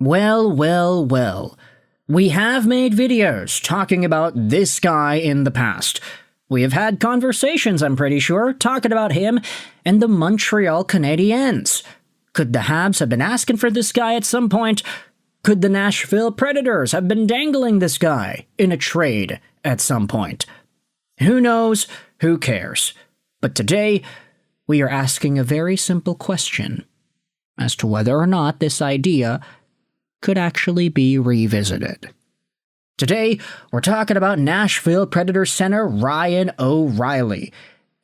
Well, well, well. We have made videos talking about this guy in the past. We have had conversations, I'm pretty sure, talking about him and the Montreal Canadiens. Could the Habs have been asking for this guy at some point? Could the Nashville Predators have been dangling this guy in a trade at some point? Who knows? Who cares? But today, we are asking a very simple question as to whether or not this idea could actually be revisited. Today, we're talking about Nashville Predators center Ryan O'Reilly,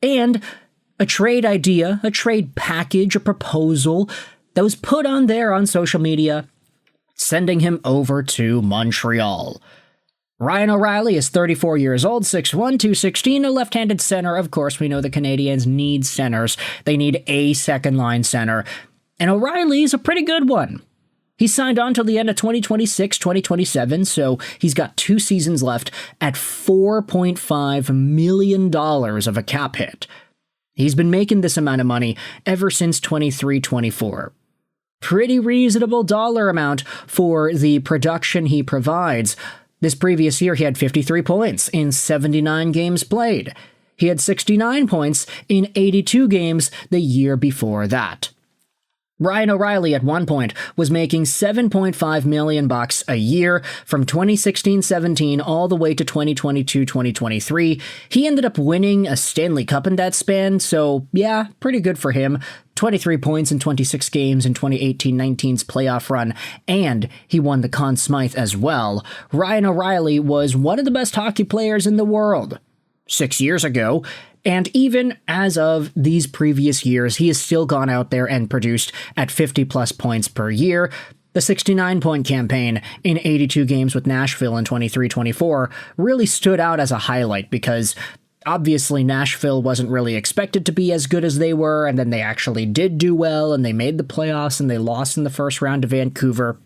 and a trade idea, a trade package, a proposal that was put on there on social media, sending him over to Montreal. Ryan O'Reilly is 34 years old, 6'1", 216, a left-handed center. Of course, we know the Canadiens need centers. They need a second-line center, and O'Reilly's a pretty good one. He signed on till the end of 2026-2027, so he's got 2 seasons left at $4.5 million of a cap hit. He's been making this amount of money ever since 23-24. Pretty reasonable dollar amount for the production he provides. This previous year, he had 53 points in 79 games played. He had 69 points in 82 games the year before that. Ryan O'Reilly at one point was making $7.5 million a year from 2016-17 all the way to 2022-2023. He ended up winning a Stanley Cup in that span, so yeah, pretty good for him. 23 points in 26 games in 2018-19's playoff run, and he won the Conn Smythe as well. Ryan O'Reilly was one of the best hockey players in the world 6 years ago, and even as of these previous years, he has still gone out there and produced at 50-plus points per year. The 69-point campaign in 82 games with Nashville in 23-24 really stood out as a highlight because obviously Nashville wasn't really expected to be as good as they were, and then they actually did do well, and they made the playoffs, and they lost in the first round to Vancouver.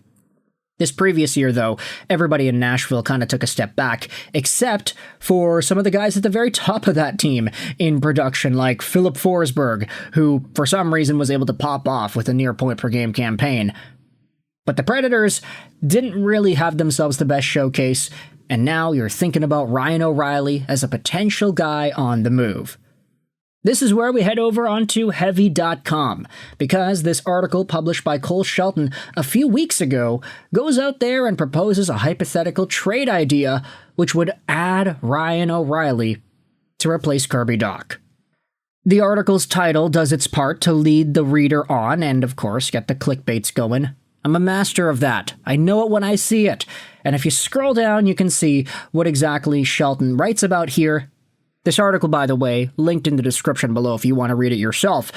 This previous year, though, everybody in Nashville kind of took a step back, except for some of the guys at the very top of that team in production, like Philip Forsberg, who for some reason was able to pop off with a near-point-per-game campaign. But the Predators didn't really have themselves the best showcase, and now you're thinking about Ryan O'Reilly as a potential guy on the move. This is where we head over onto Heavy.com, because this article published by Cole Shelton a few weeks ago goes out there and proposes a hypothetical trade idea which would add Ryan O'Reilly to replace Kirby Dach. The article's title does its part to lead the reader on and, of course, get the clickbaits going. I'm a master of that. I know it when I see it. And if you scroll down, you can see what exactly Shelton writes about here. This article, by the way, linked in the description below if you want to read it yourself.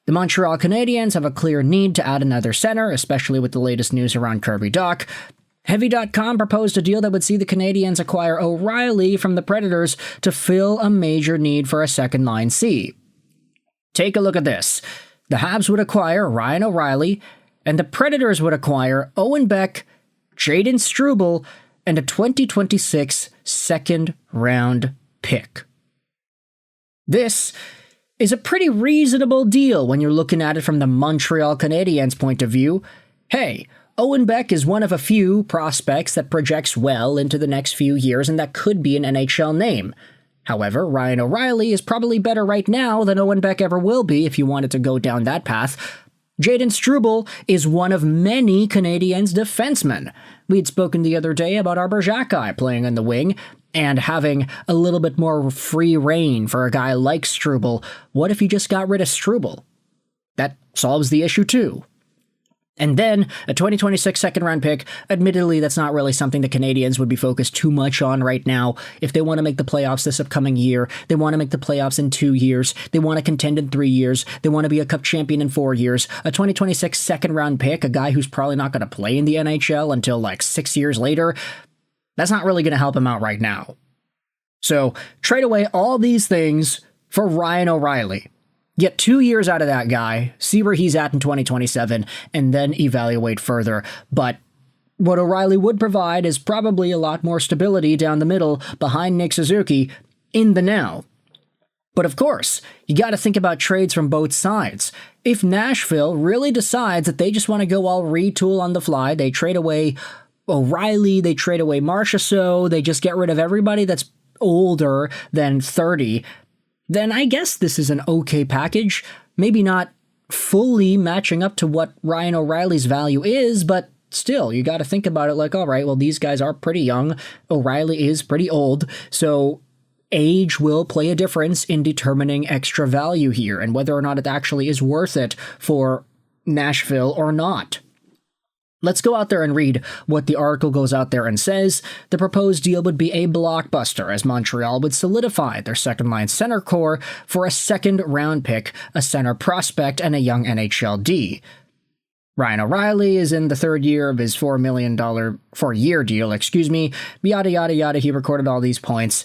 The Montreal Canadiens have a clear need to add another center, especially with the latest news around Kirby Dach. Heavy.com proposed a deal that would see the Canadiens acquire O'Reilly from the Predators to fill a major need for a second-line C. Take a look at this. The Habs would acquire Ryan O'Reilly, and the Predators would acquire Owen Beck, Jayden Struble, and a 2026 second-round pick. This is a pretty reasonable deal when you're looking at it from the Montreal Canadiens' point of view. Hey, Owen Beck is one of a few prospects that projects well into the next few years and that could be an NHL name. However, Ryan O'Reilly is probably better right now than Owen Beck ever will be if you wanted to go down that path. Jayden Struble is one of many Canadiens' defensemen. We'd spoken the other day about our Bergeron playing on the wing, and having a little bit more free reign for a guy like Struble. What if you just got rid of Struble? That solves the issue too. And then a 2026 second-round pick. Admittedly, that's not really something the Canadiens would be focused too much on right now. If they want to make the playoffs this upcoming year, they want to make the playoffs in 2 years, they want to contend in 3 years, they want to be a Cup champion in 4 years, a 2026 second-round pick, a guy who's probably not going to play in the NHL until like 6 years later, that's not really going to help him out right now. So, trade away all these things for Ryan O'Reilly. Get 2 years out of that guy, see where he's at in 2027, and then evaluate further. But what O'Reilly would provide is probably a lot more stability down the middle behind Nick Suzuki in the now. But of course, you got to think about trades from both sides. If Nashville really decides that they just want to go all retool on the fly, they trade away O'Reilly, they trade away Marchessault, they just get rid of everybody that's older than 30, then I guess this is an okay package. Maybe not fully matching up to what Ryan O'Reilly's value is, but still, you got to think about it like, all right, well, these guys are pretty young. O'Reilly is pretty old, so age will play a difference in determining extra value here and whether or not it actually is worth it for Nashville or not. Let's go out there and read what the article goes out there and says. The proposed deal would be a blockbuster, as Montreal would solidify their second-line center core for a second-round pick, a center prospect, and a young NHL D. Ryan O'Reilly is in the third year of his $4 million four-year deal, yada yada yada, he recorded all these points.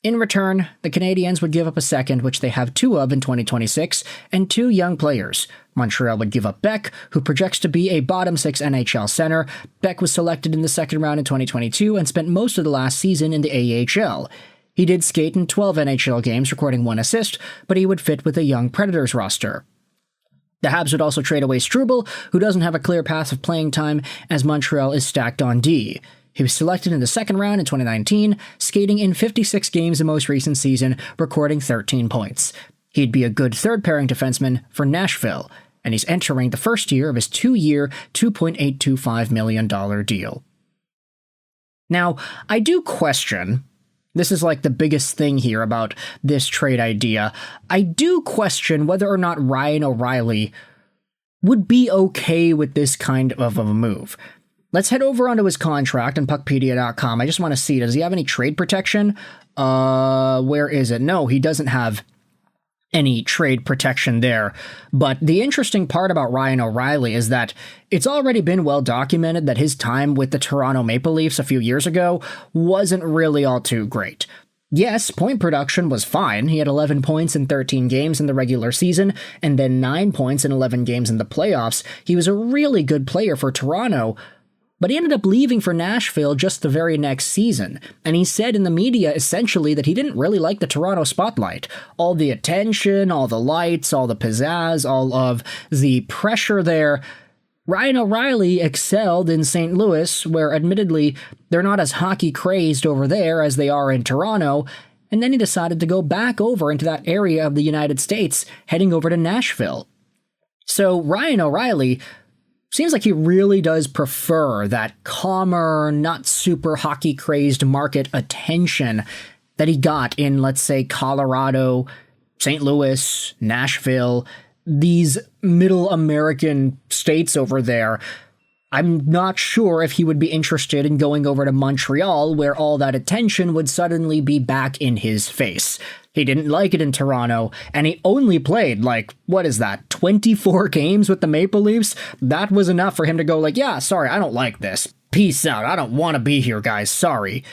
In return, the Canadiens would give up a second, which they have 2 of in 2026, and 2 young players. Montreal would give up Beck, who projects to be a bottom-6 NHL center. Beck was selected in the second round in 2022 and spent most of the last season in the AHL. He did skate in 12 NHL games, recording 1 assist, but he would fit with a young Predators roster. The Habs would also trade away Struble, who doesn't have a clear path of playing time, as Montreal is stacked on D. He was selected in the second round in 2019, skating in 56 games the most recent season, recording 13 points. He'd be a good third-pairing defenseman for Nashville, and he's entering the first year of his 2-year, $2.825 million deal. Now, I do question, this is like the biggest thing here about this trade idea, I do question whether or not Ryan O'Reilly would be okay with this kind of a move. Let's head over onto his contract on Puckpedia.com. I just want to see, does he have any trade protection? Where is it? No, he doesn't have any trade protection there. But the interesting part about Ryan O'Reilly is that it's already been well documented that his time with the Toronto Maple Leafs a few years ago wasn't really all too great. Yes, point production was fine. He had 11 points in 13 games in the regular season, and then 9 points in 11 games in the playoffs. He was a really good player for Toronto, but he ended up leaving for Nashville just the very next season, and he said in the media essentially that he didn't really like the Toronto spotlight. All the attention, all the lights, all the pizzazz, all of the pressure there. Ryan O'Reilly excelled in St. Louis, where admittedly they're not as hockey crazed over there as they are in Toronto, and then he decided to go back over into that area of the United States, heading over to Nashville. So Ryan O'Reilly seems like he really does prefer that calmer, not super hockey-crazed market attention that he got in, let's say, Colorado, St. Louis, Nashville, these middle American states over there. I'm not sure if he would be interested in going over to Montreal, where all that attention would suddenly be back in his face. He didn't like it in Toronto, and he only played, 24 games with the Maple Leafs? That was enough for him to go yeah, sorry, I don't like this. Peace out, I don't want to be here, guys, sorry.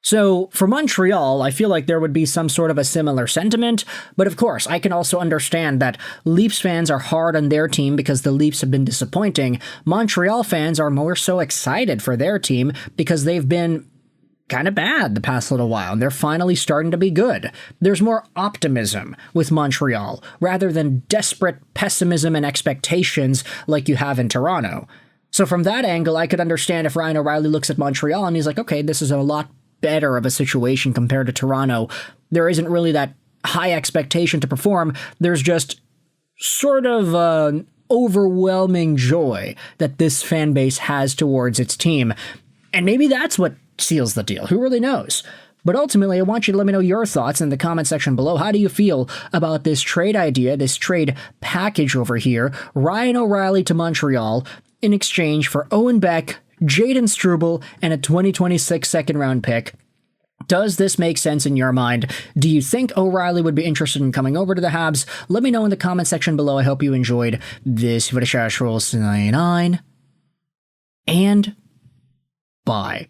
So, for Montreal, I feel like there would be some sort of a similar sentiment, but of course, I can also understand that Leafs fans are hard on their team because the Leafs have been disappointing. Montreal fans are more so excited for their team because they've been kind of bad the past little while, and they're finally starting to be good. There's more optimism with Montreal, rather than desperate pessimism and expectations like you have in Toronto. So from that angle, I could understand if Ryan O'Reilly looks at Montreal and he's like, okay, this is a lot better of a situation compared to Toronto. There isn't really that high expectation to perform. There's just sort of an overwhelming joy that this fan base has towards its team. And maybe that's what seals the deal. Who really knows? But ultimately, I want you to let me know your thoughts in the comment section below. How do you feel about this trade idea, this trade package over here? Ryan O'Reilly to Montreal in exchange for Owen Beck, Jayden Struble, and a 2026 second-round pick. Does this make sense in your mind? Do you think O'Reilly would be interested in coming over to the Habs? Let me know in the comment section below. I hope you enjoyed this video. And bye.